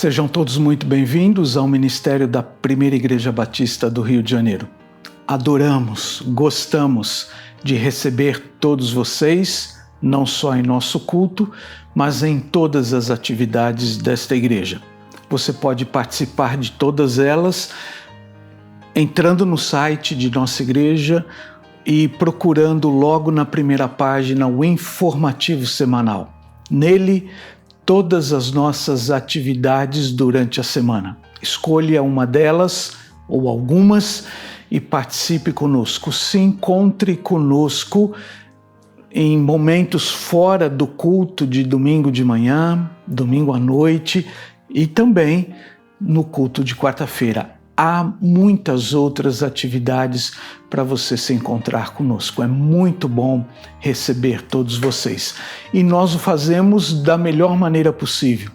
Sejam todos muito bem-vindos ao Ministério da Primeira Igreja Batista do Rio de Janeiro. Adoramos, gostamos de receber todos vocês, não só em nosso culto, mas em todas as atividades desta igreja. Você pode participar de todas elas entrando no site de nossa igreja e procurando logo na primeira página o informativo semanal. Nele, todas as nossas atividades durante a semana. Escolha uma delas ou algumas e participe conosco. Se encontre conosco em momentos fora do culto de domingo de manhã, domingo à noite e também no culto de quarta-feira. Há muitas outras atividades para você se encontrar conosco. É muito bom receber todos vocês. E nós o fazemos da melhor maneira possível.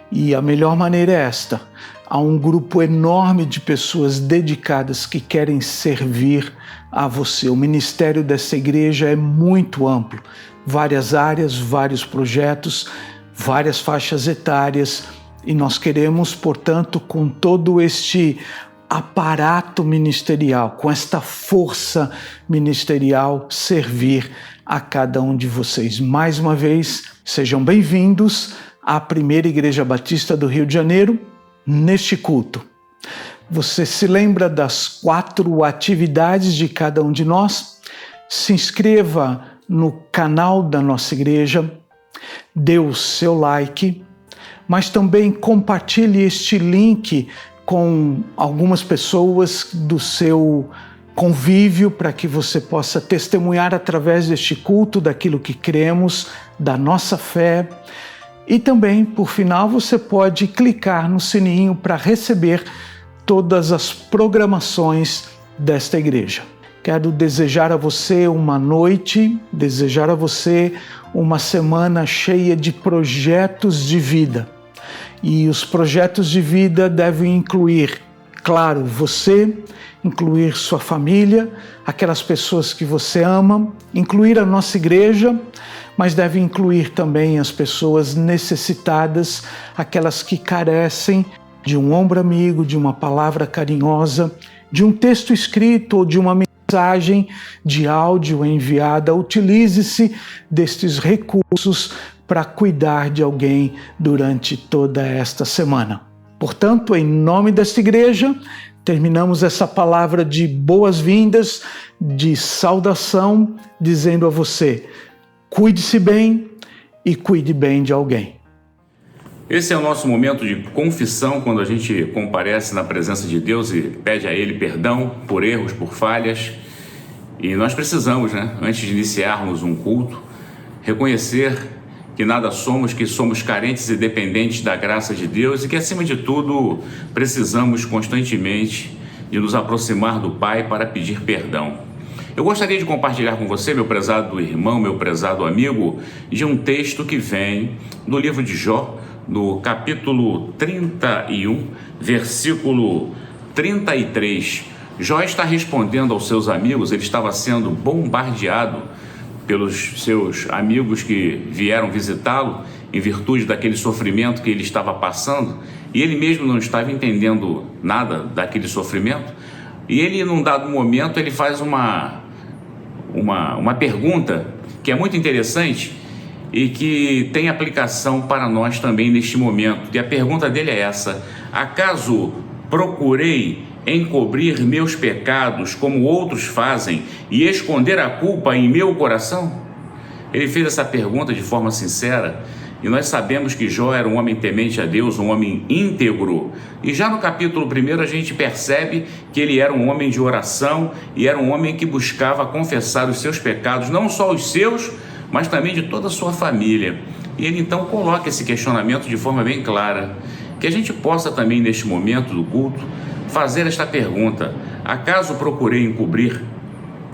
E a melhor maneira é esta. Há um grupo enorme de pessoas dedicadas que querem servir a você. O ministério dessa igreja é muito amplo. Várias áreas, vários projetos, várias faixas etárias. E nós queremos, portanto, com todo este aparato ministerial, com esta força ministerial, servir a cada um de vocês. Mais uma vez, sejam bem-vindos à Primeira Igreja Batista do Rio de Janeiro, neste culto. Você se lembra das 4 atividades de cada um de nós? Se inscreva no canal da nossa igreja, dê o seu like, mas também compartilhe este link com algumas pessoas do seu convívio para que você possa testemunhar através deste culto daquilo que cremos, da nossa fé. E também, por final, você pode clicar no sininho para receber todas as programações desta igreja. Quero desejar a você uma noite, desejar a você uma semana cheia de projetos de vida. E os projetos de vida devem incluir, claro, você, incluir sua família, aquelas pessoas que você ama, incluir a nossa igreja, mas deve incluir também as pessoas necessitadas, aquelas que carecem de um ombro amigo, de uma palavra carinhosa, de um texto escrito ou de uma mensagem de áudio enviada. Utilize-se destes recursos para cuidar de alguém durante toda esta semana. Portanto, em nome desta igreja, terminamos essa palavra de boas-vindas, de saudação, dizendo a você: cuide-se bem e cuide bem de alguém. Esse é o nosso momento de confissão, quando a gente comparece na presença de Deus e pede a Ele perdão por erros, por falhas. E nós precisamos, antes de iniciarmos um culto, reconhecer que nada somos, que somos carentes e dependentes da graça de Deus e que, acima de tudo, precisamos constantemente de nos aproximar do Pai para pedir perdão. Eu gostaria de compartilhar com você, meu prezado irmão, meu prezado amigo, de um texto que vem do livro de Jó, no capítulo 31, versículo 33. Jó está respondendo aos seus amigos, ele estava sendo bombardeado pelos seus amigos que vieram visitá-lo em virtude daquele sofrimento que ele estava passando, e ele mesmo não estava entendendo nada daquele sofrimento. E ele, num dado momento, ele faz uma pergunta que é muito interessante e que tem aplicação para nós também neste momento. E a pergunta dele é essa: acaso procurei encobrir meus pecados como outros fazem e esconder a culpa em meu coração? Ele fez essa pergunta de forma sincera, e nós sabemos que Jó era um homem temente a Deus, um homem íntegro. E já no capítulo 1 a gente percebe que ele era um homem de oração e era um homem que buscava confessar os seus pecados, não só os seus, mas também de toda a sua família. E ele então coloca esse questionamento de forma bem clara, que a gente possa também, neste momento do culto, fazer esta pergunta: acaso procurei encobrir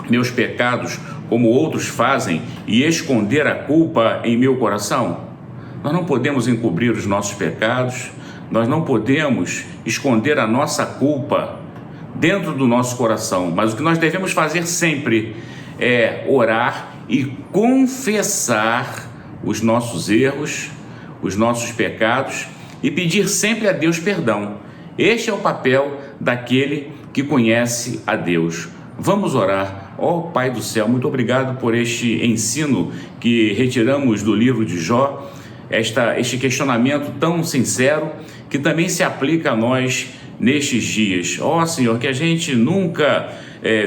meus pecados como outros fazem e esconder a culpa em meu coração? Nós não podemos encobrir os nossos pecados, nós não podemos esconder a nossa culpa dentro do nosso coração, mas o que nós devemos fazer sempre é orar e confessar os nossos erros, os nossos pecados, e pedir sempre a Deus perdão. Este é o papel daquele que conhece a Deus. Vamos orar. Ó Pai do céu, muito obrigado por este ensino que retiramos do livro de Jó, este questionamento tão sincero que também se aplica a nós nestes dias. Ó Senhor, que a gente nunca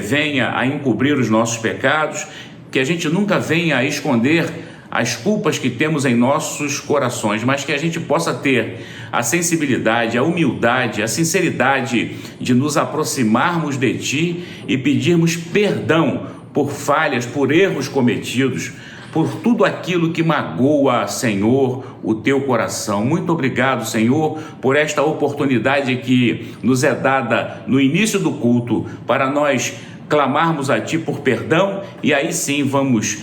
venha a encobrir os nossos pecados, que a gente nunca venha a esconder as culpas que temos em nossos corações, mas que a gente possa ter a sensibilidade, a humildade, a sinceridade de nos aproximarmos de Ti e pedirmos perdão por falhas, por erros cometidos, por tudo aquilo que magoa, Senhor, o Teu coração. Muito obrigado, Senhor, por esta oportunidade que nos é dada no início do culto para nós clamarmos a Ti por perdão e aí sim vamos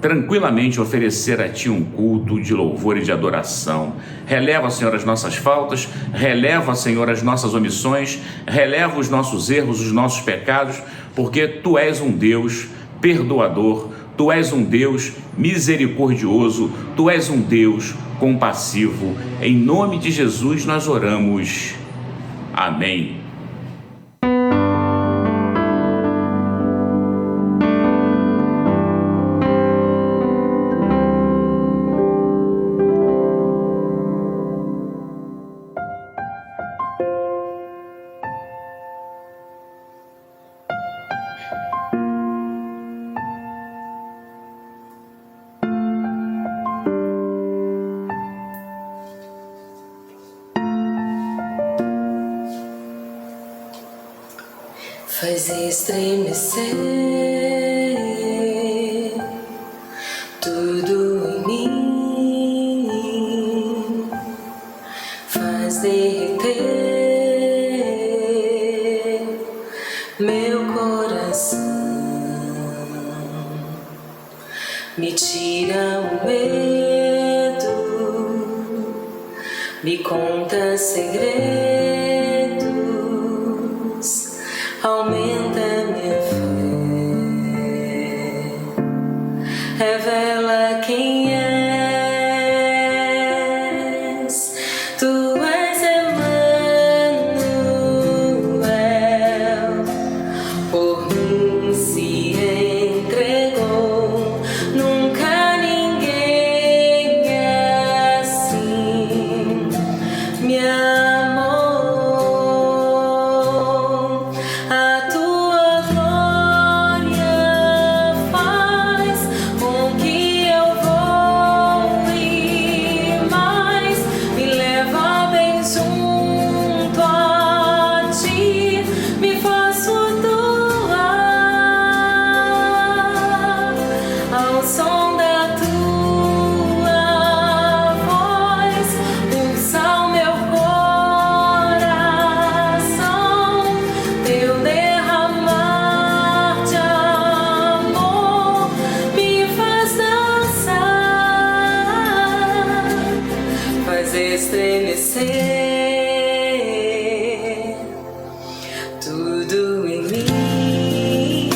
tranquilamente oferecer a Ti um culto de louvor e de adoração. Releva, Senhor, as nossas faltas, releva, Senhor, as nossas omissões, releva os nossos erros, os nossos pecados, porque Tu és um Deus perdoador, Tu és um Deus misericordioso, Tu és um Deus compassivo. Em nome de Jesus nós oramos. Amém. Faz estremecer tudo em mim, faz derreter meu coração, me tira o medo, me conta segredos, aumenta minha fé, revela quem és. Tu és Emmanuel, por mim se entregou. Nunca ninguém assim me amou. Estremecer tudo em mim,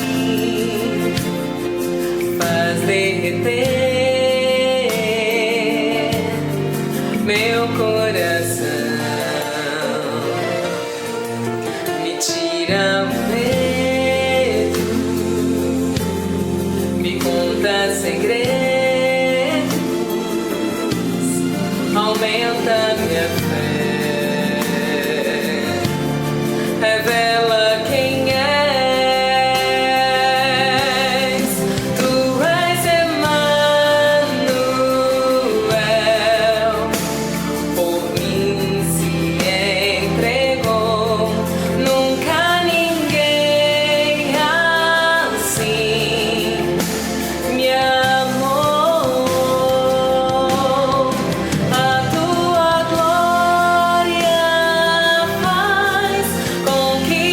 faz derreter meu coração, me tira o medo, me conta segredos, aumenta minha fé, revela quem és. Tu és Emmanuel, por mim se entregou. Nunca ninguém assim me amou. Com que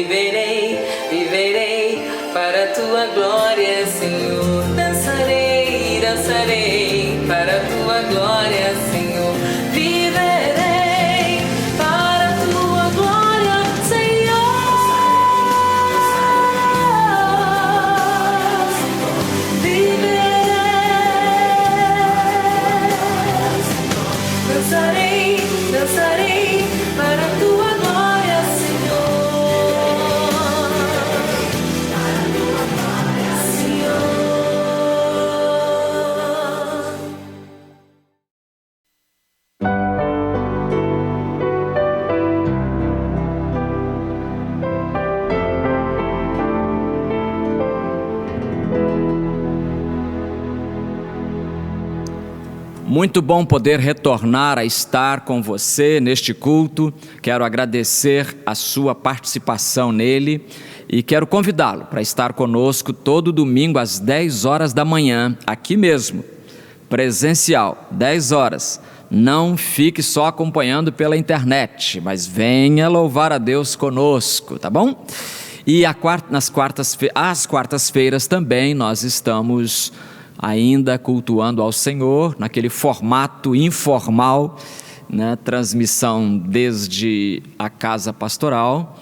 viverei, viverei para a tua glória, Senhor. Dançarei, dançarei para a tua glória, Senhor. Viverei para a tua glória, Senhor. Viverei, dançarei, dançarei para a tua glória, Senhor. Para a tua glória, Senhor. Muito bom poder retornar a estar com você neste culto. Quero agradecer a sua participação nele e quero convidá-lo para estar conosco todo domingo às 10 horas da manhã, aqui mesmo, presencial, 10 horas. Não fique só acompanhando pela internet, mas venha louvar a Deus conosco, tá bom? E às quartas-feiras também nós estamos ainda cultuando ao Senhor, naquele formato informal, né? Transmissão desde a casa pastoral,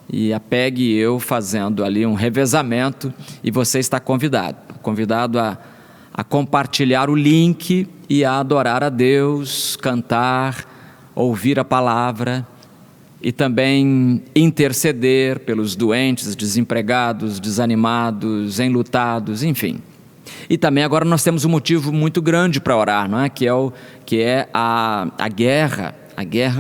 e a Peg e eu fazendo ali um revezamento, e você está convidado a compartilhar o link e a adorar a Deus, cantar, ouvir a palavra, e também interceder pelos doentes, desempregados, desanimados, enlutados, enfim. E também agora nós temos um motivo muito grande para orar, não é? Que é a guerra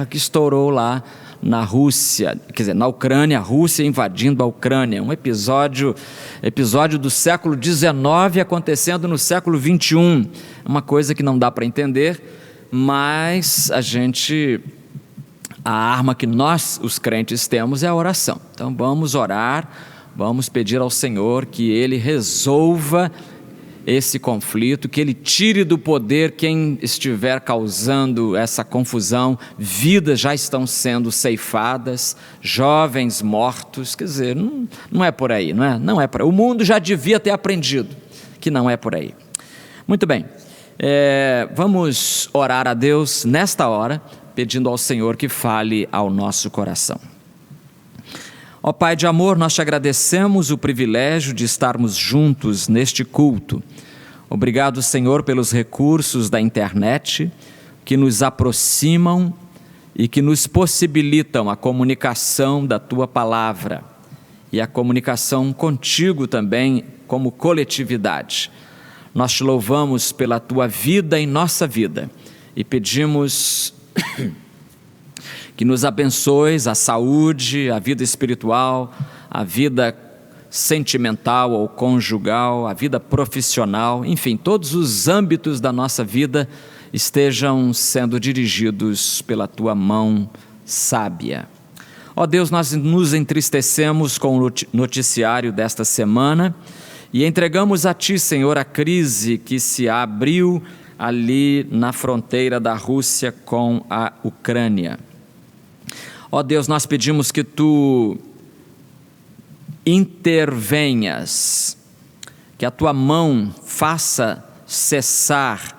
que estourou lá na Rússia, quer dizer, na Ucrânia, a Rússia invadindo a Ucrânia, um episódio do século XIX acontecendo no século XXI, uma coisa que não dá para entender, mas a arma que nós, os crentes, temos é a oração. Então vamos orar, vamos pedir ao Senhor que Ele resolva esse conflito, que Ele tire do poder quem estiver causando essa confusão. Vidas já estão sendo ceifadas, jovens mortos, quer dizer, não é por aí, não é por aí. O mundo já devia ter aprendido que não é por aí. Muito bem, vamos orar a Deus nesta hora, pedindo ao Senhor que fale ao nosso coração. Ó Pai de amor, nós te agradecemos o privilégio de estarmos juntos neste culto. Obrigado, Senhor, pelos recursos da internet que nos aproximam e que nos possibilitam a comunicação da Tua palavra e a comunicação contigo também como coletividade. Nós te louvamos pela Tua vida em nossa vida e pedimos que nos abençoes a saúde, a vida espiritual, a vida sentimental ou conjugal, a vida profissional, enfim, todos os âmbitos da nossa vida estejam sendo dirigidos pela Tua mão sábia. Ó Deus, nós nos entristecemos com o noticiário desta semana e entregamos a Ti, Senhor, a crise que se abriu ali na fronteira da Rússia com a Ucrânia. Ó Deus, nós pedimos que Tu intervenhas, que a Tua mão faça cessar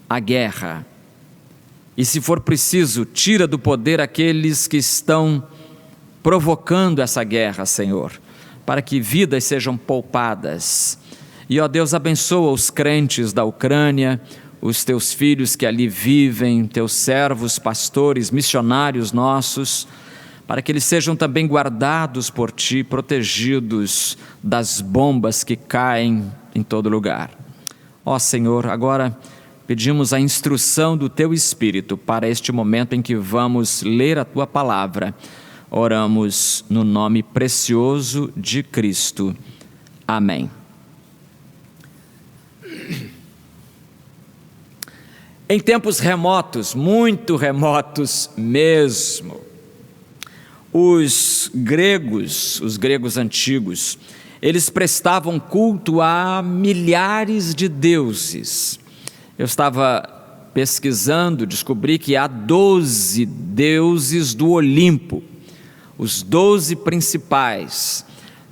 a guerra. E se for preciso, tira do poder aqueles que estão provocando essa guerra, Senhor, para que vidas sejam poupadas. E ó Deus, abençoa os crentes da Ucrânia, os Teus filhos que ali vivem, Teus servos, pastores, missionários nossos, para que eles sejam também guardados por Ti, protegidos das bombas que caem em todo lugar. Ó Senhor, agora pedimos a instrução do Teu Espírito para este momento em que vamos ler a Tua palavra. Oramos no nome precioso de Cristo. Amém. Em tempos remotos, muito remotos mesmo, os gregos antigos, eles prestavam culto a milhares de deuses. Eu estava pesquisando, descobri que há 12 deuses do Olimpo. os 12 principais,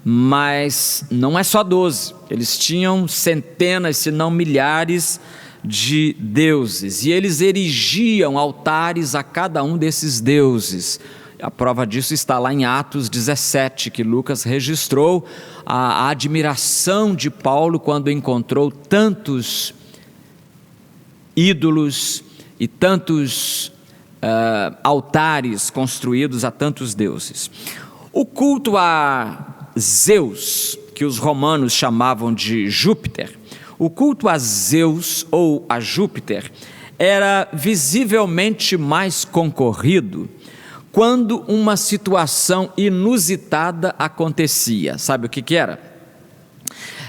mas não é só 12, eles tinham centenas, se não milhares de deuses, e eles erigiam altares a cada um desses deuses. A prova disso está lá em Atos 17, que Lucas registrou a admiração de Paulo quando encontrou tantos ídolos e tantos altares construídos a tantos deuses. O culto a Zeus, que os romanos chamavam de Júpiter, o culto a Zeus ou a Júpiter era visivelmente mais concorrido quando uma situação inusitada acontecia. Sabe o que era?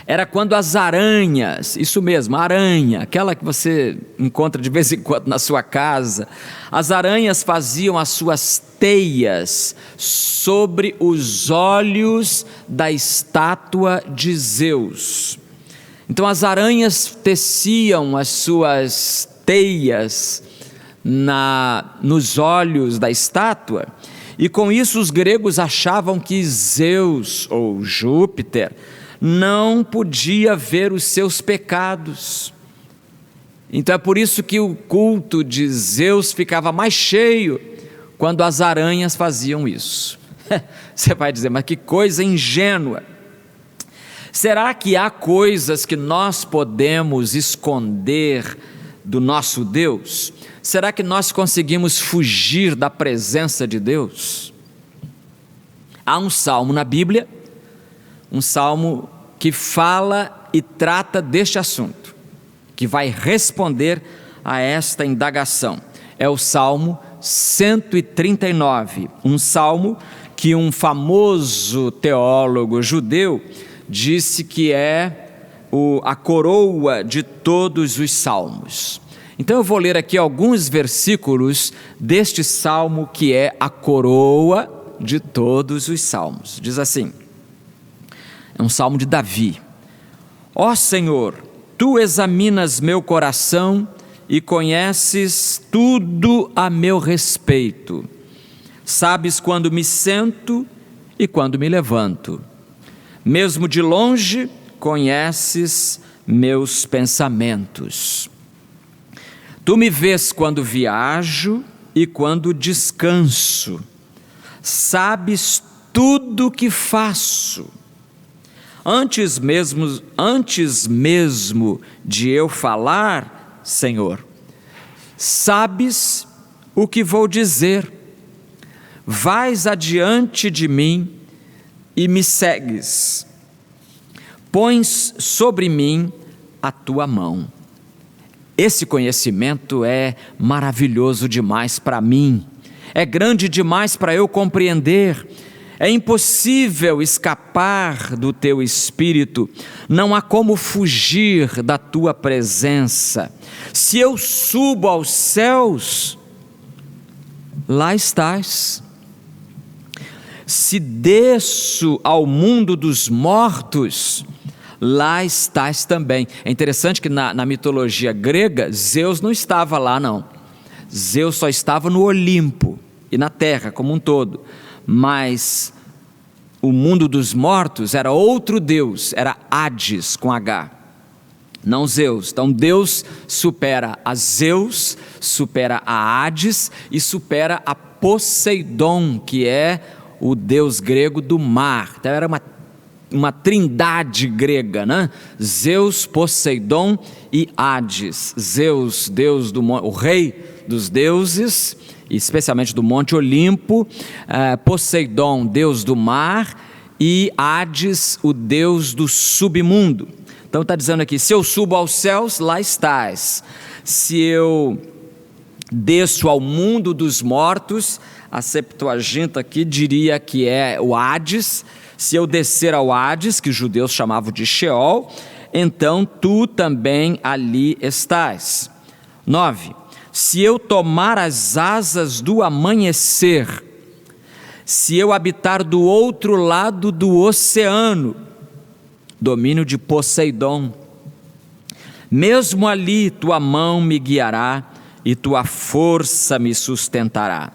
Era quando as aranhas, isso mesmo, aranha, aquela que você encontra de vez em quando na sua casa, as aranhas faziam as suas teias sobre os olhos da estátua de Zeus. Então as aranhas teciam as suas teias nos olhos da estátua, e com isso os gregos achavam que Zeus ou Júpiter não podia ver os seus pecados. Então é por isso que o culto de Zeus ficava mais cheio quando as aranhas faziam isso. Você vai dizer, mas que coisa ingênua. Será que há coisas que nós podemos esconder do nosso Deus? Será que nós conseguimos fugir da presença de Deus? Há um salmo na Bíblia, um salmo que fala e trata deste assunto, que vai responder a esta indagação. É o Salmo 139, um salmo que um famoso teólogo judeu disse que é a coroa de todos os salmos. Então eu vou ler aqui alguns versículos deste salmo que é a coroa de todos os salmos. Diz assim, é um salmo de Davi: Ó Senhor, Tu examinas meu coração e conheces tudo a meu respeito. Sabes quando me sento e quando me levanto. Mesmo de longe conheces meus pensamentos. Tu me vês quando viajo e quando descanso. Sabes tudo que faço. Antes mesmo de eu falar, Senhor, sabes o que vou dizer. Vais adiante de mim e me segues. Pões sobre mim a tua mão. Esse conhecimento é maravilhoso demais para mim, é grande demais para eu compreender. É impossível escapar do teu espírito, não há como fugir da tua presença. Se eu subo aos céus, lá estás. Se desço ao mundo dos mortos, lá estás também. É interessante que na mitologia grega, Zeus não estava lá não. Zeus só estava no Olimpo e na terra como um todo. Mas o mundo dos mortos era outro Deus, era Hades com H, não Zeus. Então Deus supera a Zeus, supera a Hades e supera a Poseidon, que é o deus grego do mar. Então era uma trindade grega, né? Zeus, Poseidon e Hades. Zeus, deus do o rei dos deuses, especialmente do Monte Olimpo, Poseidon, deus do mar, e Hades, o deus do submundo. Então está dizendo aqui, se eu subo aos céus, lá estás. Se eu desço ao mundo dos mortos, a Septuaginta aqui diria que é o Hades. Se eu descer ao Hades, que os judeus chamavam de Sheol, então tu também ali estás. 9. Se eu tomar as asas do amanhecer, se eu habitar do outro lado do oceano, domínio de Poseidon, mesmo ali tua mão me guiará e tua força me sustentará.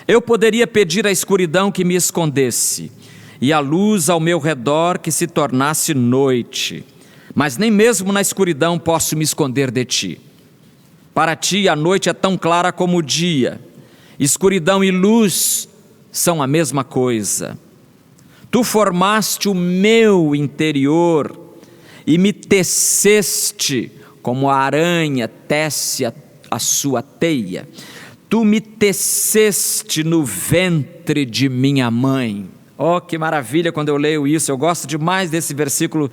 Eu poderia pedir à escuridão que me escondesse, e à luz ao meu redor que se tornasse noite, mas nem mesmo na escuridão posso me esconder de ti. Para ti a noite é tão clara como o dia, escuridão e luz são a mesma coisa. Tu formaste o meu interior e me teceste como a aranha tece a sua teia. Tu me teceste no ventre de minha mãe. Oh, que maravilha quando eu leio isso. Eu gosto demais desse versículo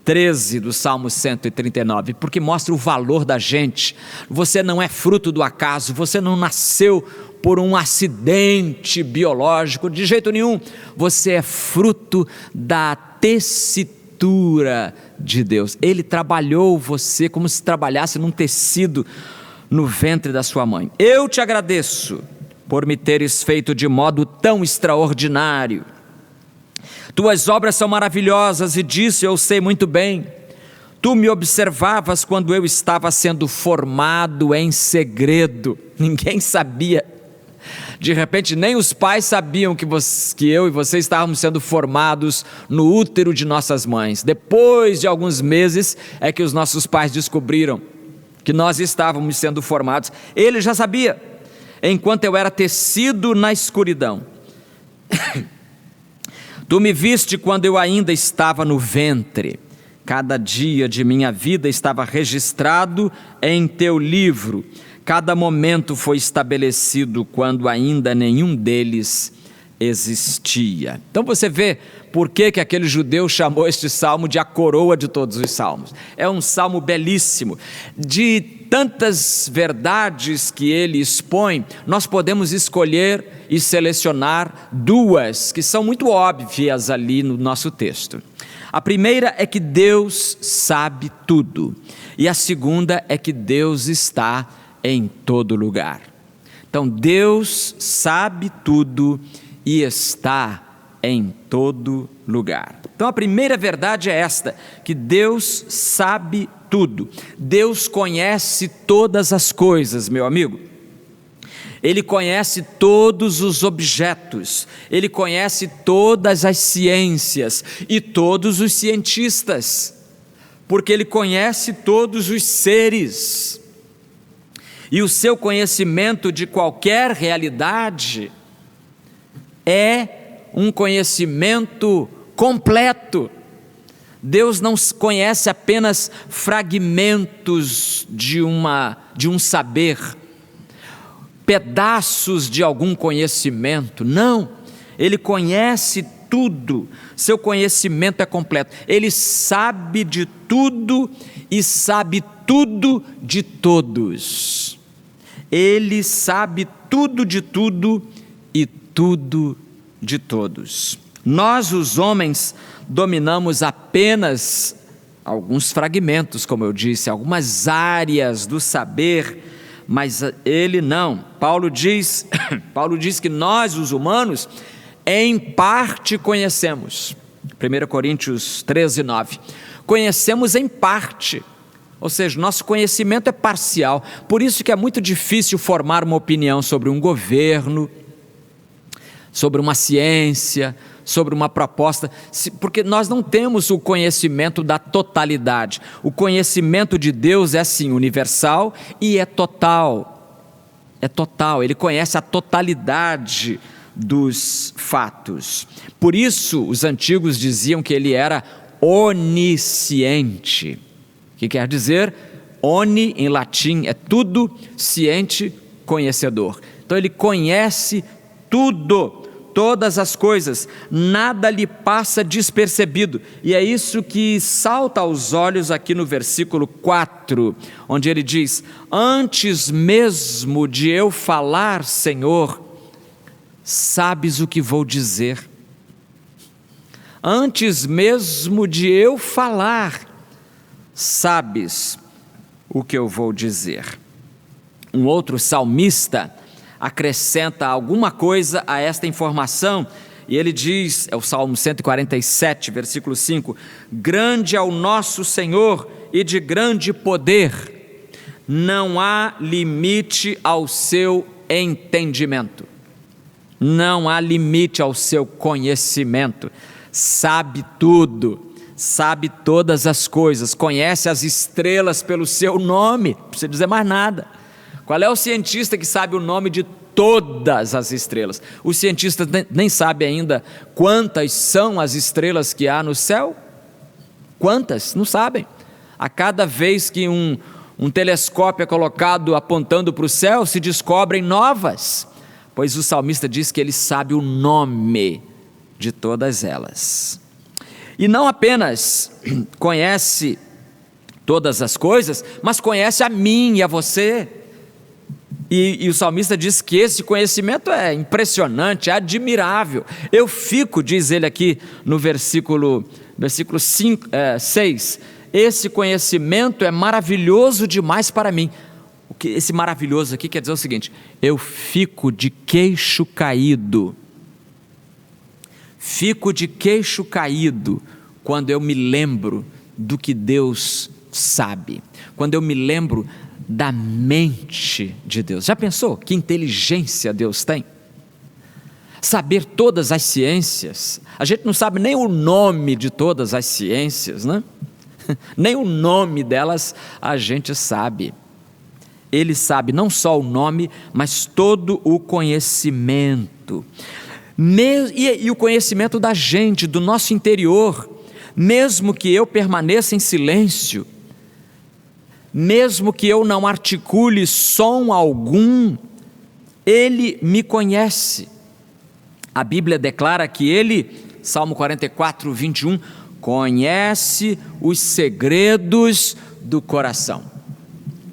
13 do Salmo 139, porque mostra o valor da gente. Você não é fruto do acaso, você não nasceu por um acidente biológico, de jeito nenhum. Você é fruto da tessitura de Deus. Ele trabalhou você como se trabalhasse num tecido no ventre da sua mãe. Eu te agradeço por me teres feito de modo tão extraordinário. Tuas obras são maravilhosas e disso eu sei muito bem. Tu me observavas quando eu estava sendo formado em segredo. Ninguém sabia. De repente nem os pais sabiam que eu e você estávamos sendo formados no útero de nossas mães. Depois de alguns meses é que os nossos pais descobriram que nós estávamos sendo formados. Ele já sabia, enquanto eu era tecido na escuridão. Tu me viste quando eu ainda estava no ventre. Cada dia de minha vida estava registrado em teu livro. Cada momento foi estabelecido quando ainda nenhum deles existia. Então você vê por que aquele judeu chamou este salmo de a coroa de todos os salmos. É um salmo belíssimo. De tantas verdades que ele expõe, nós podemos escolher e selecionar duas que são muito óbvias ali no nosso texto. A primeira é que Deus sabe tudo, e a segunda é que Deus está em todo lugar. Então Deus sabe tudo e está em todo lugar. Então a primeira verdade é esta, que Deus sabe tudo. Deus conhece todas as coisas, meu amigo. Ele conhece todos os objetos, Ele conhece todas as ciências e todos os cientistas, porque Ele conhece todos os seres. E o seu conhecimento de qualquer realidade é um conhecimento completo. Deus não conhece apenas fragmentos de um saber, pedaços de algum conhecimento. Não, Ele conhece tudo, seu conhecimento é completo. Ele sabe de tudo e sabe tudo de todos. Ele sabe tudo de tudo e tudo de todos. Nós, os homens, dominamos apenas alguns fragmentos, como eu disse, algumas áreas do saber, mas ele não. Paulo diz que nós, os humanos, em parte conhecemos. 1 Coríntios 13, 9. Conhecemos em parte, ou seja, nosso conhecimento é parcial. Por isso que é muito difícil formar uma opinião sobre um governo, sobre uma ciência, sobre uma proposta, porque nós não temos o conhecimento da totalidade. O conhecimento de Deus é sim universal e é total. É total, Ele conhece a totalidade dos fatos. Por isso os antigos diziam que Ele era onisciente. O que quer dizer? Oni em latim é tudo, ciente, conhecedor. Então Ele conhece tudo, todas as coisas, nada lhe passa despercebido. E é isso que salta aos olhos aqui no versículo 4, onde ele diz: antes mesmo de eu falar, Senhor, sabes o que vou dizer. Antes mesmo de eu falar, sabes o que eu vou dizer. Um outro salmista acrescenta alguma coisa a esta informação, e ele diz, é o Salmo 147, versículo 5: grande é o nosso Senhor e de grande poder, não há limite ao seu entendimento. não há limite ao seu conhecimento, sabe tudo, sabe todas as coisas, conhece as estrelas pelo seu nome, não precisa dizer mais nada. Qual é o cientista que sabe o nome de todas as estrelas? O cientista nem sabe ainda quantas são as estrelas que há no céu. Quantas? Não sabem. A cada vez que um telescópio é colocado apontando para o céu, se descobrem novas, pois o salmista diz que ele sabe o nome de todas elas. E não apenas conhece todas as coisas, mas conhece a mim e a você. E o salmista diz que esse conhecimento é impressionante, é admirável. Eu fico, diz ele aqui no versículo 6, esse conhecimento é maravilhoso demais para mim. Esse maravilhoso aqui quer dizer o seguinte: eu fico de queixo caído. Fico de queixo caído quando eu me lembro do que Deus sabe, quando eu me lembro da mente de Deus. Já pensou que inteligência Deus tem? Saber todas as ciências. A gente não sabe nem o nome de todas as ciências, né? Nem o nome delas a gente sabe. Ele sabe não só o nome, mas todo o conhecimento. E o conhecimento da gente, do nosso interior. Mesmo que eu permaneça em silêncio, mesmo que eu não articule som algum, Ele me conhece. A Bíblia declara que Ele, Salmo 44, 21, conhece os segredos do coração.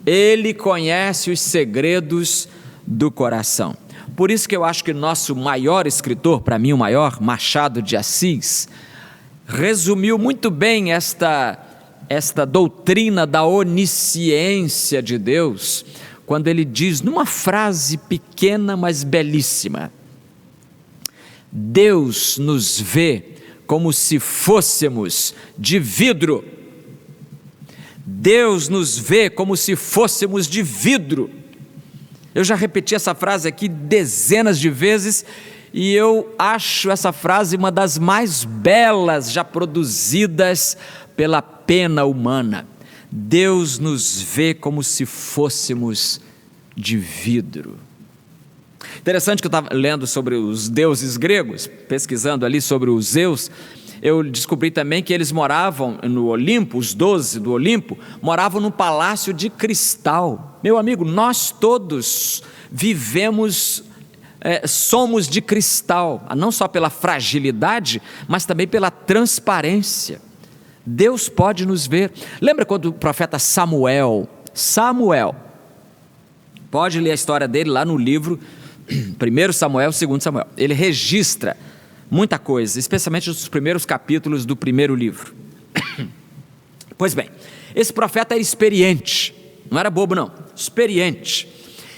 Ele conhece os segredos do coração. Por isso que eu acho que nosso maior escritor, para mim o maior, Machado de Assis, resumiu muito bem esta doutrina da onisciência de Deus, quando ele diz numa frase pequena, mas belíssima: Deus nos vê como se fôssemos de vidro. Deus nos vê como se fôssemos de vidro. Eu já repeti essa frase aqui dezenas de vezes, e eu acho essa frase uma das mais belas já produzidas pela pena humana. Deus nos vê como se fôssemos de vidro. Interessante que eu estava lendo sobre os deuses gregos, pesquisando ali sobre os Zeus, eu descobri também que eles moravam no Olimpo, os 12 do Olimpo, moravam num palácio de cristal. Meu amigo, nós todos vivemos, somos de cristal, não só pela fragilidade, mas também pela transparência. Deus pode nos ver. Lembra quando o profeta Samuel, pode ler a história dele lá no livro 1 Samuel, 2 Samuel, ele registra muita coisa, especialmente os primeiros capítulos do primeiro livro. Pois bem, esse profeta era experiente, não era bobo não, experiente,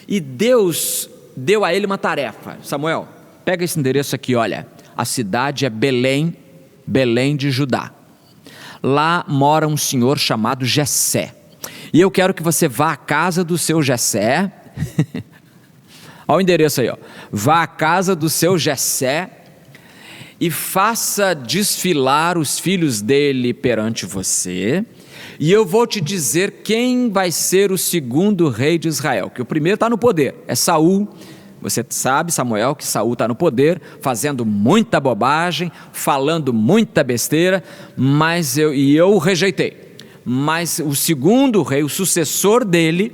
e Deus deu a ele uma tarefa: Samuel, pega esse endereço aqui, olha, a cidade é Belém, Belém de Judá, lá mora um senhor chamado Jessé, e eu quero que você vá à casa do seu Jessé, olha o endereço aí, ó. Vá à casa do seu Jessé e faça desfilar os filhos dele perante você, e eu vou te dizer quem vai ser o segundo rei de Israel, que o primeiro está no poder, é Saul. Você sabe, Samuel, que Saul está no poder, fazendo muita bobagem, falando muita besteira, mas eu o rejeitei. Mas o segundo rei, o sucessor dele,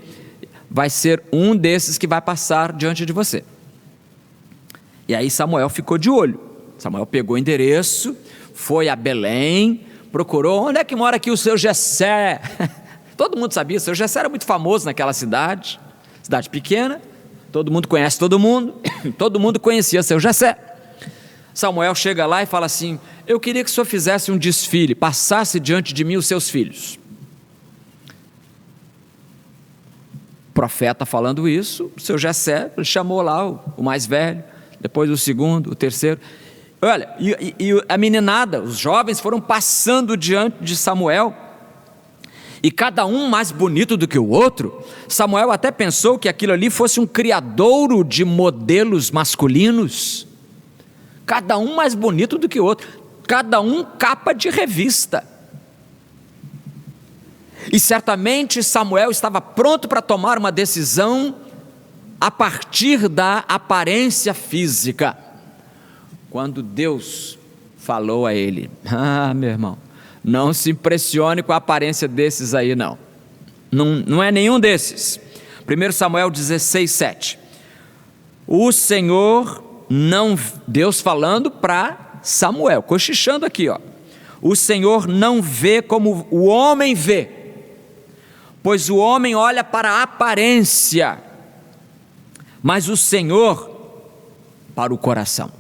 vai ser um desses que vai passar diante de você. E aí Samuel ficou de olho. Samuel pegou o endereço, foi a Belém, procurou, onde é que mora aqui o seu Jessé? Todo mundo sabia, o seu Jessé era muito famoso naquela cidade pequena, todo mundo conhece todo mundo, todo mundo conhecia o seu Jessé. Samuel chega lá e fala assim: eu queria que o senhor fizesse um desfile, passasse diante de mim os seus filhos. O profeta falando isso, o seu Jessé chamou lá o mais velho, depois o segundo, o terceiro. Olha, e a meninada, os jovens foram passando diante de Samuel, e cada um mais bonito do que o outro. Samuel até pensou que aquilo ali fosse um criadouro de modelos masculinos. cada um mais bonito do que o outro, cada um capa de revista. E certamente Samuel estava pronto para tomar uma decisão a partir da aparência física, quando Deus falou a ele: meu irmão, não se impressione com a aparência desses aí não, não é nenhum desses. 1 Samuel 16:7, o Senhor não, Deus falando para Samuel, cochichando aqui, ó, o Senhor não vê como o homem vê, pois o homem olha para a aparência, mas o Senhor para o coração.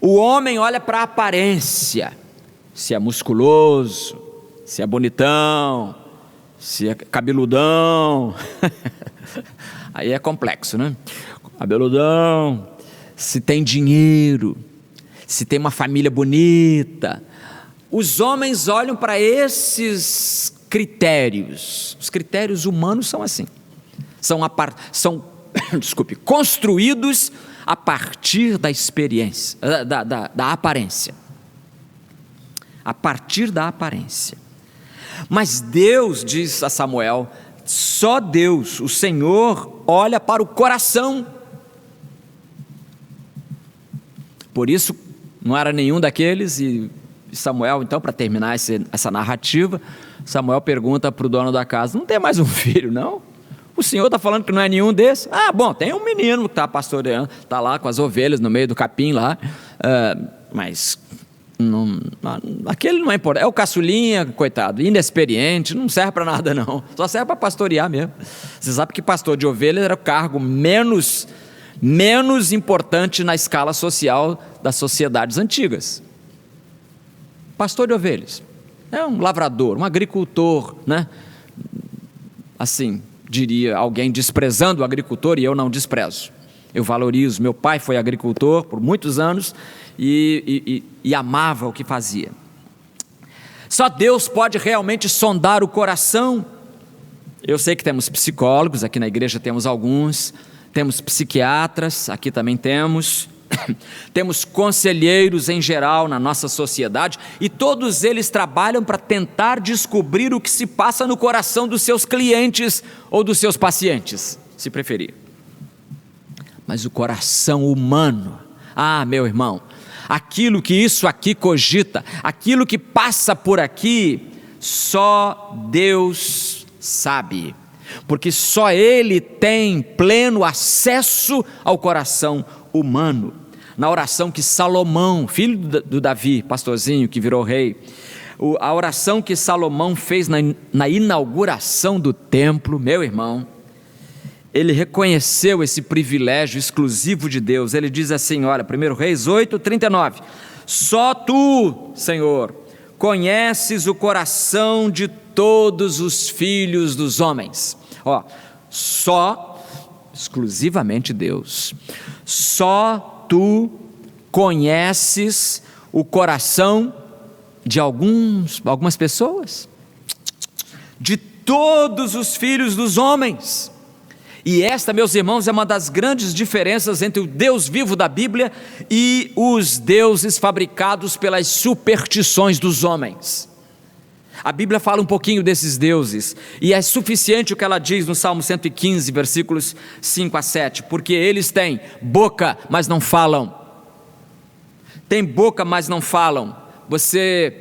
O homem olha para a aparência, se é musculoso, se é bonitão, se é cabeludão, aí é complexo, né? Cabeludão, se tem dinheiro, se tem uma família bonita. Os homens olham para esses critérios. Os critérios humanos são assim, são construídos a partir da experiência, da aparência, a partir da aparência. Mas Deus diz a Samuel, só Deus, o Senhor, olha para o coração. Por isso não era nenhum daqueles. E Samuel, então, para terminar essa narrativa, Samuel pergunta para o dono da casa: não tem mais um filho, não? O senhor está falando que não é nenhum desses? Bom, tem um menino que está pastoreando, está lá com as ovelhas no meio do capim lá, mas não, aquele não é importante, é o caçulinha, coitado, inexperiente, não serve para nada não, só serve para pastorear mesmo. Você sabe que pastor de ovelhas era o cargo menos importante na escala social das sociedades antigas. Pastor de ovelhas é um lavrador, um agricultor, né? Assim, diria alguém desprezando o agricultor, e eu não desprezo, eu valorizo. Meu pai foi agricultor por muitos anos e amava o que fazia. Só Deus pode realmente sondar o coração. Eu sei que temos psicólogos, aqui na igreja temos alguns, temos psiquiatras, aqui também temos conselheiros em geral na nossa sociedade, e todos eles trabalham para tentar descobrir o que se passa no coração dos seus clientes ou dos seus pacientes, se preferir. Mas o coração humano, meu irmão, aquilo que isso aqui cogita, aquilo que passa por aqui, só Deus sabe, porque só Ele tem pleno acesso ao coração humano. Na oração que Salomão, filho do Davi, pastorzinho que virou rei, a oração que Salomão fez na inauguração do templo, meu irmão, ele reconheceu esse privilégio exclusivo de Deus. Ele diz assim, olha, 1 Reis 8:39, só tu, Senhor, conheces o coração de todos os filhos dos homens. Só, exclusivamente Deus, só tu conheces o coração de algumas pessoas, de todos os filhos dos homens. E esta, meus irmãos, é uma das grandes diferenças entre o Deus vivo da Bíblia e os deuses fabricados pelas superstições dos homens. A Bíblia fala um pouquinho desses deuses, e é suficiente o que ela diz no Salmo 115, versículos 5-7, porque eles têm boca, mas não falam. Tem boca, mas não falam. Você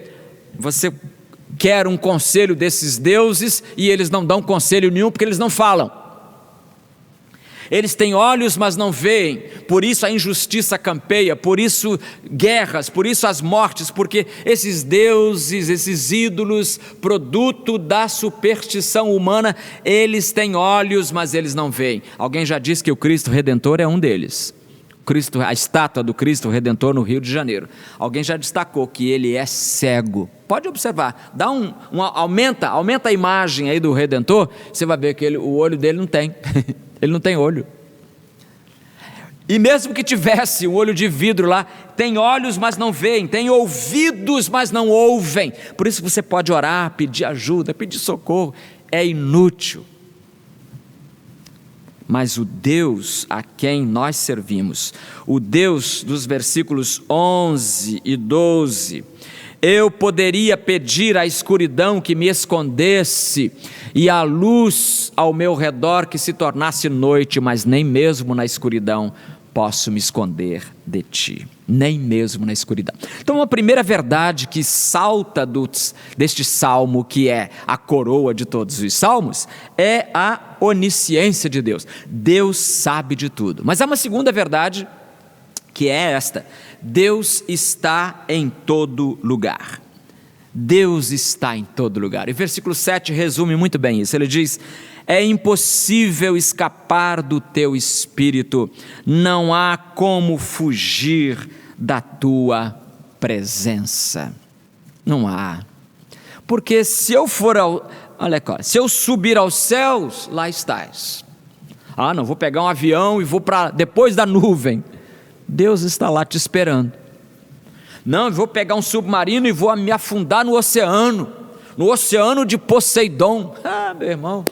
quer um conselho desses deuses, e eles não dão conselho nenhum, porque eles não falam. Eles têm olhos, mas não veem, por isso a injustiça campeia, por isso guerras, por isso as mortes, porque esses deuses, esses ídolos, produto da superstição humana, eles têm olhos, mas eles não veem. Alguém já disse que o Cristo Redentor é um deles. A estátua do Cristo Redentor no Rio de Janeiro. Alguém já destacou que ele é cego. Pode observar, aumenta a imagem aí do Redentor, você vai ver que o olho dele não tem. Ele não tem olho. E mesmo que tivesse um olho de vidro lá, tem olhos, mas não veem, tem ouvidos, mas não ouvem. Por isso você pode orar, pedir ajuda, pedir socorro, é inútil. mas o Deus a quem nós servimos, o Deus dos versículos 11 e 12, eu poderia pedir à escuridão que me escondesse e à luz ao meu redor que se tornasse noite, mas nem mesmo na escuridão posso me esconder de ti, nem mesmo na escuridão. Então, uma primeira verdade que salta deste salmo, que é a coroa de todos os salmos, é a onisciência de Deus. Deus sabe de tudo. Mas há uma segunda verdade, que é esta: Deus está em todo lugar. Deus está em todo lugar. E o versículo 7 resume muito bem isso. Ele diz: é impossível escapar do teu espírito, não há como fugir da tua presença. Não há. Porque se eu se eu subir aos céus, lá estás. Não vou pegar um avião e vou para depois da nuvem. Deus está lá te esperando. Não, eu vou pegar um submarino e vou me afundar no oceano de Poseidon. Meu irmão,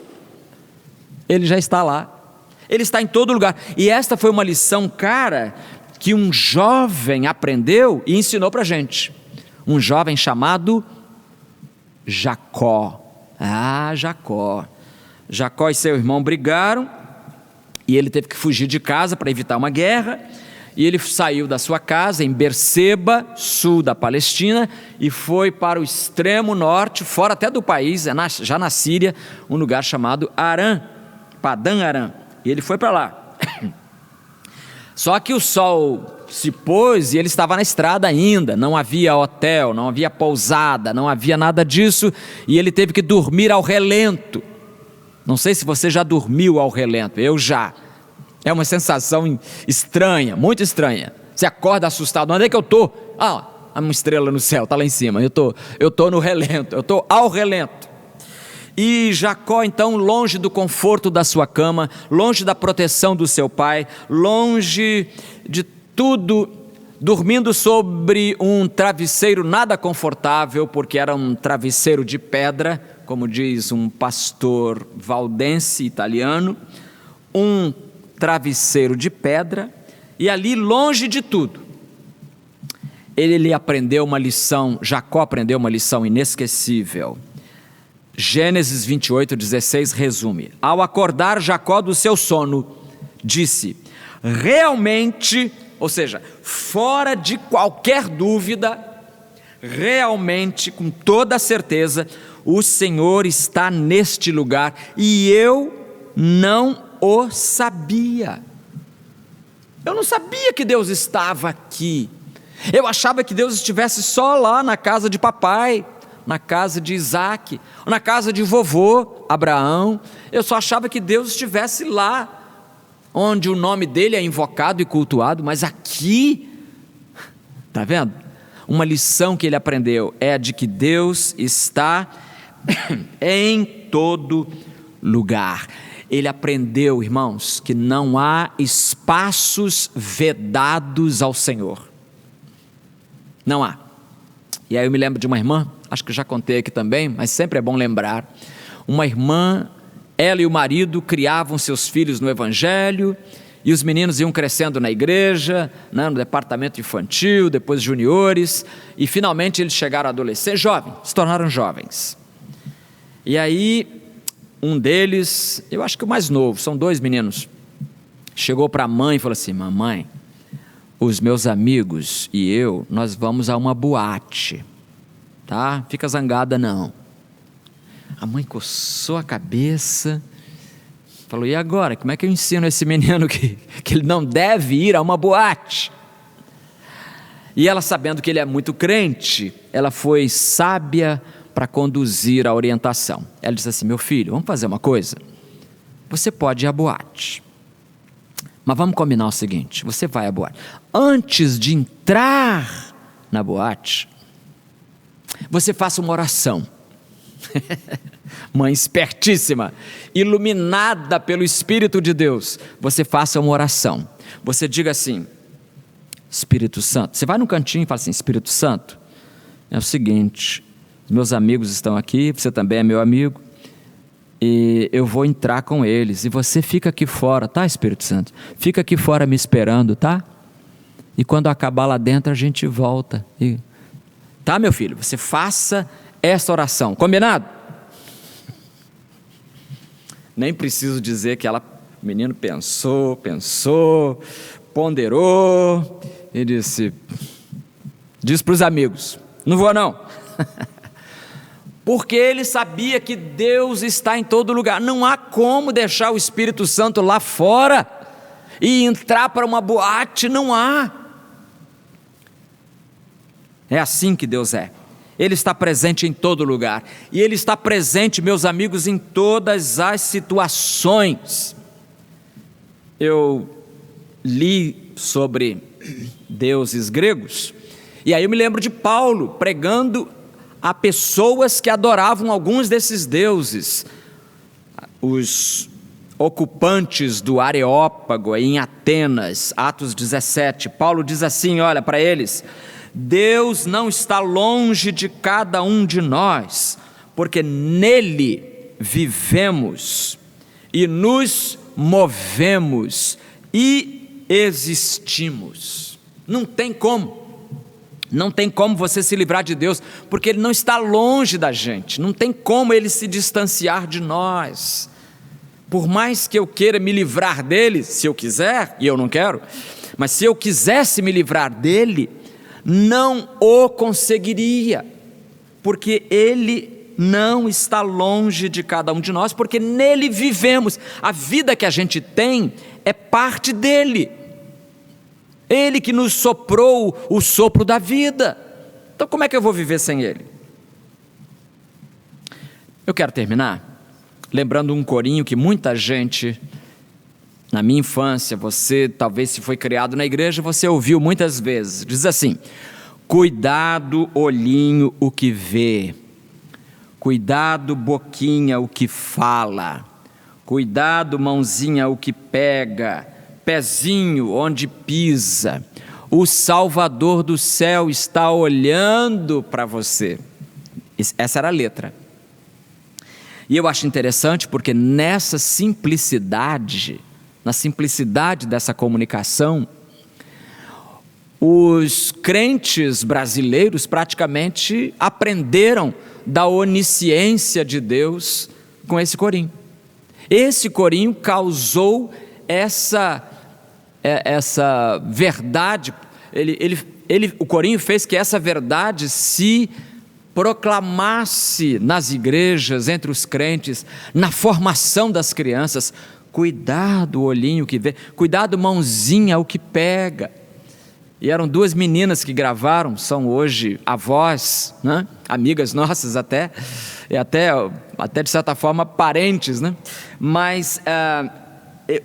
Ele já está lá, Ele está em todo lugar. E esta foi uma lição cara que um jovem aprendeu e ensinou para a gente. Um jovem chamado Jacó. Jacó e seu irmão brigaram e ele teve que fugir de casa para evitar uma guerra. E ele saiu da sua casa em Berseba, sul da Palestina, e foi para o extremo norte, fora até do país, já na Síria, um lugar chamado Arã, Padã Arã. E ele foi para lá. Só que o sol se pôs e ele estava na estrada ainda, não havia hotel, não havia pousada, não havia nada disso, e ele teve que dormir ao relento. Não sei se você já dormiu ao relento, eu já. É uma sensação estranha, muito estranha. Você acorda assustado. Onde é que eu estou? Há uma estrela no céu, está lá em cima. Eu estou no relento, eu estou ao relento. E Jacó, então, longe do conforto da sua cama, longe da proteção do seu pai, longe de tudo, dormindo sobre um travesseiro nada confortável, porque era um travesseiro de pedra, como diz um pastor valdense italiano, um travesseiro de pedra, e ali longe de tudo, ele aprendeu uma lição, Jacó aprendeu uma lição inesquecível. Gênesis 28:16 resume: ao acordar Jacó do seu sono, disse, realmente, ou seja, fora de qualquer dúvida, realmente, com toda certeza, o Senhor está neste lugar, e eu não o sabia. Eu não sabia que Deus estava aqui. Eu achava que Deus estivesse só lá na casa de papai, na casa de Isaac, na casa de vovô Abraão. Eu só achava que Deus estivesse lá, onde o nome dele é invocado e cultuado, mas aqui, está vendo? Uma lição que ele aprendeu é a de que Deus está em todo lugar. Ele aprendeu, irmãos, que não há espaços vedados ao Senhor. Não há. E aí eu me lembro de uma irmã, acho que já contei aqui também, mas sempre é bom lembrar. Uma irmã, ela e o marido criavam seus filhos no Evangelho, e os meninos iam crescendo na igreja, no departamento infantil, depois juniores, e finalmente eles chegaram à adolescência, jovens, se tornaram jovens. E aí um deles, eu acho que o mais novo, são 2 meninos, chegou para a mãe e falou assim: mamãe, os meus amigos e eu, nós vamos a uma boate, tá? Fica zangada não. A mãe coçou a cabeça, falou: e agora, como é que eu ensino esse menino que ele não deve ir a uma boate? E ela, sabendo que ele é muito crente, ela foi sábia para conduzir a orientação. Ela disse assim: meu filho, vamos fazer uma coisa, você pode ir à boate, mas vamos combinar o seguinte, você vai à boate, antes de entrar na boate, você faça uma oração. Mãe espertíssima, iluminada pelo Espírito de Deus, você faça uma oração, você diga assim: Espírito Santo, você vai no cantinho e fala assim: Espírito Santo, é o seguinte, os meus amigos estão aqui, você também é meu amigo, e eu vou entrar com eles, e você fica aqui fora, tá, Espírito Santo? Fica aqui fora me esperando, tá? E quando acabar lá dentro a gente volta. Tá, meu filho? Você faça essa oração, combinado? Nem preciso dizer que o menino pensou, ponderou e diz para os amigos: não vou não. Porque ele sabia que Deus está em todo lugar. Não há como deixar o Espírito Santo lá fora e entrar para uma boate, não há. É assim que Deus é. Ele está presente em todo lugar. E Ele está presente, meus amigos, em todas as situações. Eu li sobre deuses gregos, e aí eu me lembro de Paulo pregando a pessoas que adoravam alguns desses deuses. Os ocupantes do Areópago em Atenas, Atos 17, Paulo diz assim, olha para eles: Deus não está longe de cada um de nós, porque nele vivemos e nos movemos e existimos. Não tem como você se livrar de Deus, porque Ele não está longe da gente, não tem como Ele se distanciar de nós. Por mais que eu queira me livrar dele, se eu quiser, e eu não quero, mas se eu quisesse me livrar dele, não o conseguiria, porque Ele não está longe de cada um de nós, porque nele vivemos. A vida que a gente tem é parte dele. Ele que nos soprou o sopro da vida. Então como é que eu vou viver sem ele? Eu quero terminar lembrando um corinho que muita gente, na minha infância, você talvez se foi criado na igreja, você ouviu muitas vezes. Diz assim: cuidado olhinho o que vê, cuidado boquinha o que fala, cuidado mãozinha o que pega, pezinho onde pisa, o Salvador do céu está olhando para você. Essa era a letra. E eu acho interessante porque nessa simplicidade, na simplicidade dessa comunicação, os crentes brasileiros praticamente aprenderam da onisciência de Deus com esse corinho. Esse corinho causou essa verdade, o corinho fez que essa verdade se proclamasse nas igrejas, entre os crentes, na formação das crianças. Cuidado olhinho que vê, cuidado mãozinha o que pega. E eram duas meninas que gravaram, são hoje avós, né? Amigas nossas até, e até de certa forma parentes, né? Mas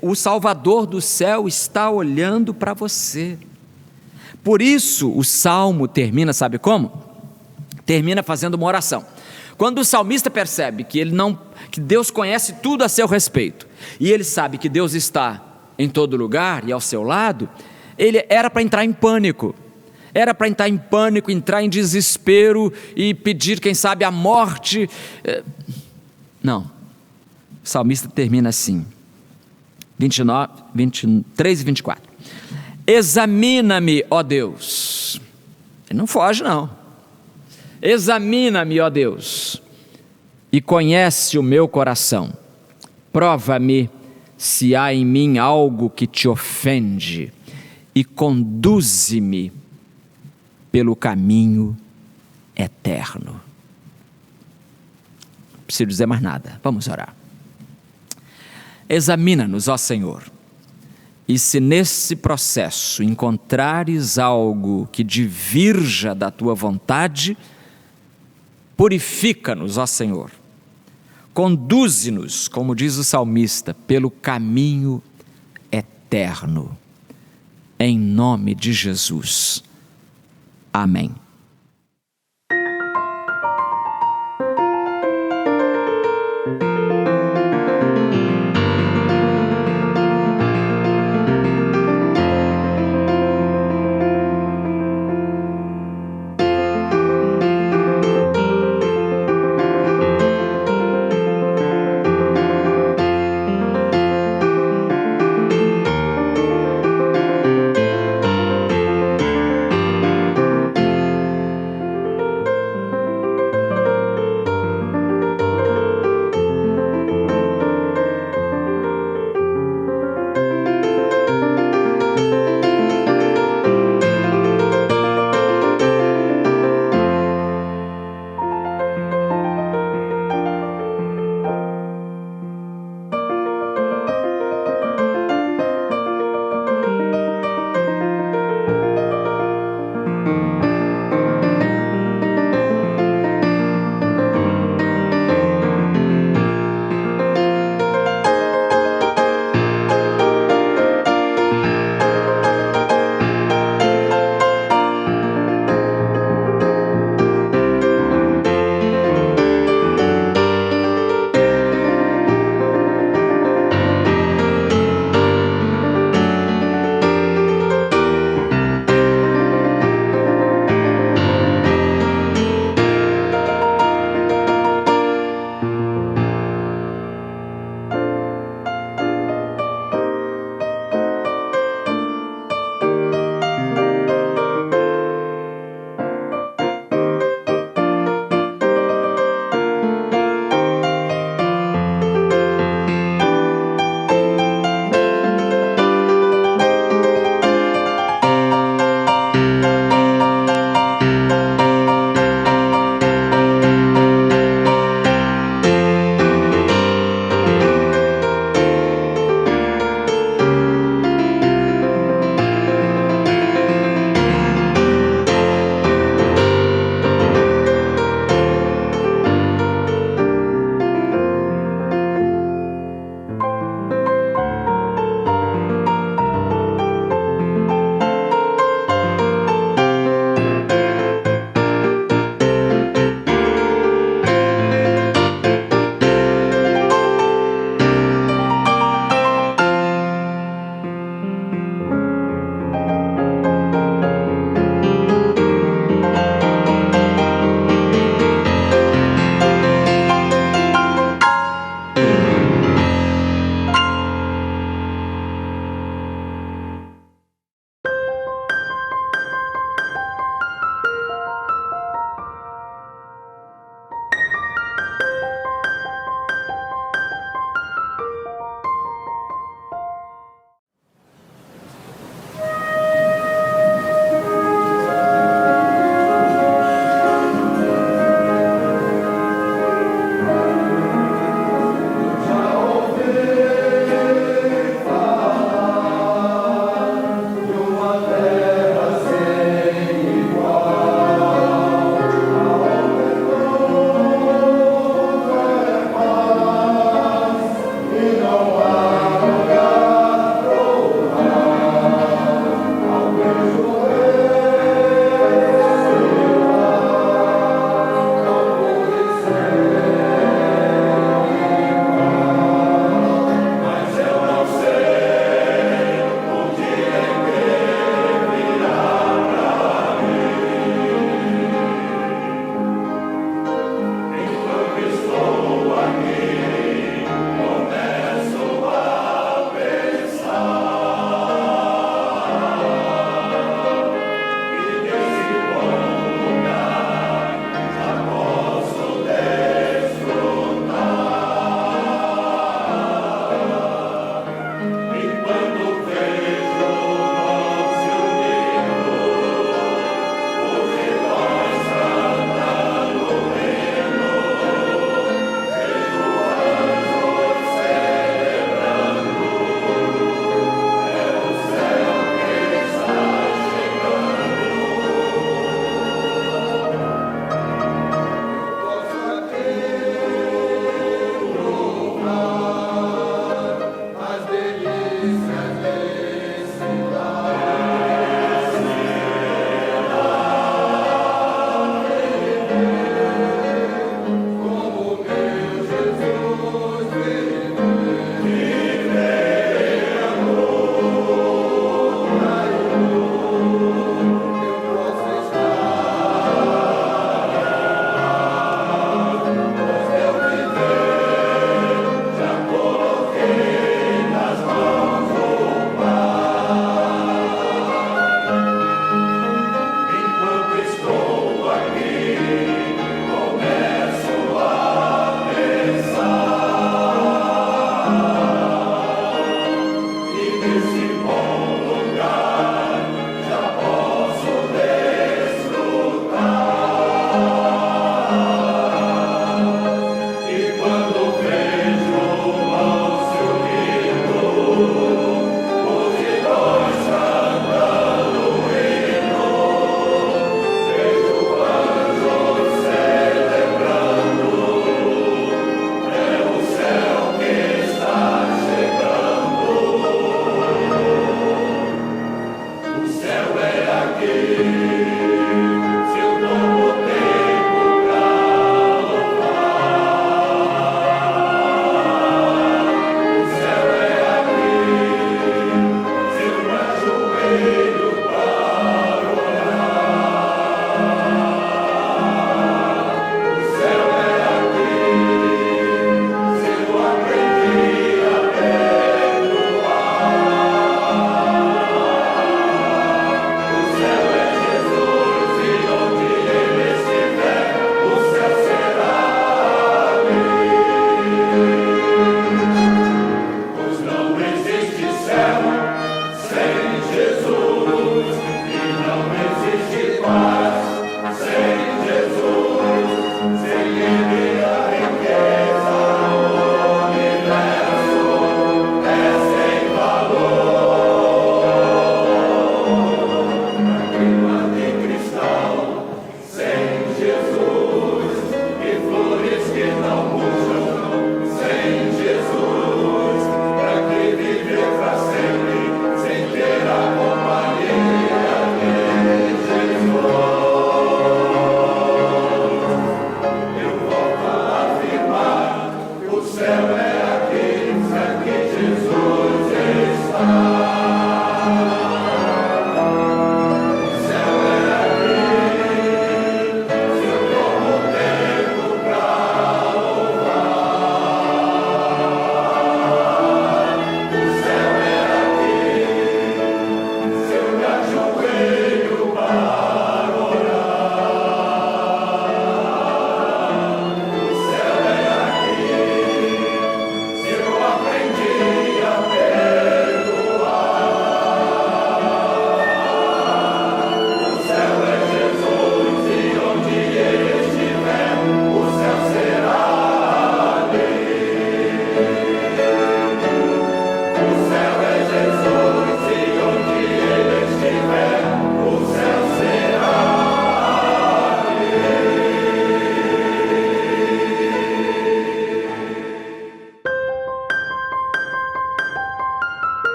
o Salvador do céu está olhando para você. Por isso o Salmo termina, sabe como? Termina fazendo uma oração. Quando o salmista percebe que Deus conhece tudo a seu respeito, e ele sabe que Deus está em todo lugar e ao seu lado, ele era para entrar em pânico, entrar em desespero e pedir, quem sabe, a morte. Não, o salmista termina assim, 23 e 24. Examina-me, ó Deus. Ele não foge não. Examina-me, ó Deus, e conhece o meu coração. Prova-me se há em mim algo que te ofende e conduze-me pelo caminho eterno. Não preciso dizer mais nada, vamos orar. Examina-nos, ó Senhor, e se nesse processo encontrares algo que divirja da tua vontade, purifica-nos, ó Senhor, conduze-nos, como diz o salmista, pelo caminho eterno, em nome de Jesus, amém.